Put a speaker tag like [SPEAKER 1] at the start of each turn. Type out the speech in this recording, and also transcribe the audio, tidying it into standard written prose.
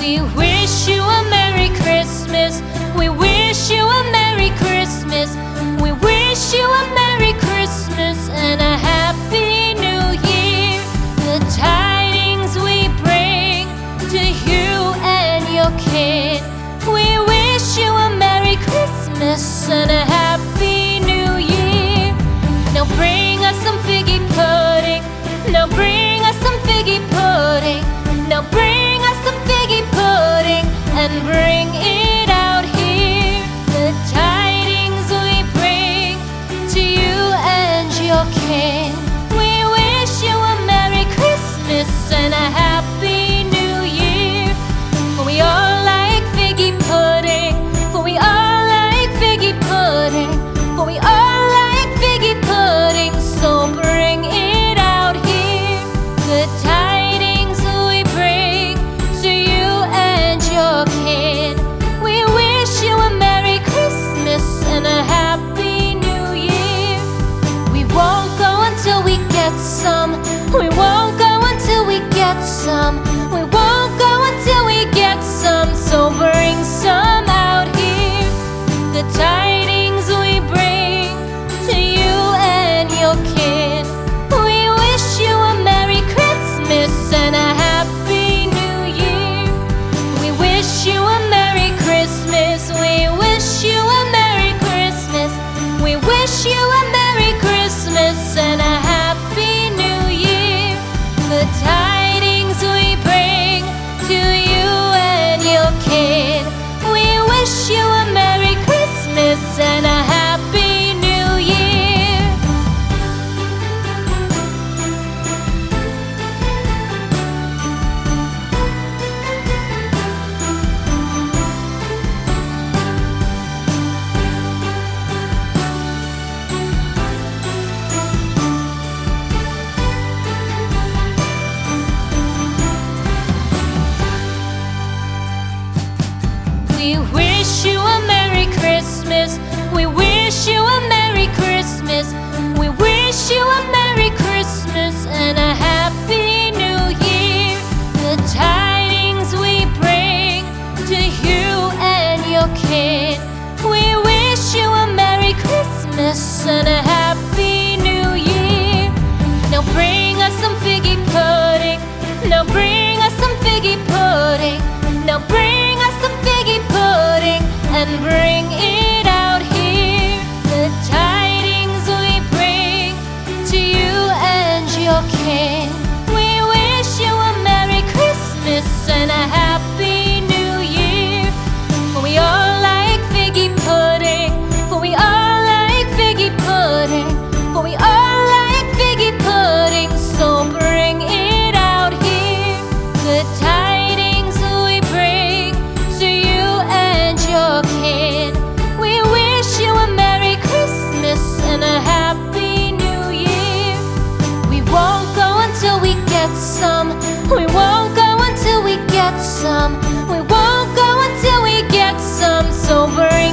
[SPEAKER 1] We wish you a Merry Christmas. We wish you a Merry Christmas. We wish you a Merry Christmas and a Happy New Year. The tidings we bring to you and your kid. We wish you a Merry Christmas and a Happy New Year. Now bring us some figgy pudding. Now bring us some figgy pudding. Now bring us some figgy pudding and bring it out here. The tidings we bring to you and your kin. We wish you a Merry Christmas and a Happy New Year. For we all like figgy pudding. For we all like figgy pudding. For we all like figgy pudding. So bring it out here. The tidings we bring to you and your kin. We wish you a Merry Christmas and a Happy New Year. We won't go until we get some. We won't go until we get some. We won't go until we get some. So bring some out here. The tidings we bring to you and your kin. We wish you a Merry Christmas and a Happy New Year. We wish you a Merry Christmas. We wish you a Merry Christmas. We wish you a Merry Christmas and a Happy New Year. The tidings we bring to you and your kid. We wish you a Merry Christmas and a Happy New Year. We wish you a Merry Christmas. We wish you a Merry Christmas. We wish you a Merry Christmas and a Happy New Year. The tidings we bring to you and your kid. We wish you a Merry Christmas and a Happy New Year. Now bring us some figgy pudding. Now bring us some figgy pudding. Now bring us some figgy pudding and bring it out here. The tidings we bring to you and your kin. We wish you a Merry Christmas and a Happy New Year. For we all like figgy pudding. For we all like figgy pudding. For we all like figgy pudding. So bring it out here. The tidings we bring to you and your kin. We wish you a Merry Christmas and a Happy New Year. We won't go until we get some. We won't go until we get some. We won't go until we get some. So bring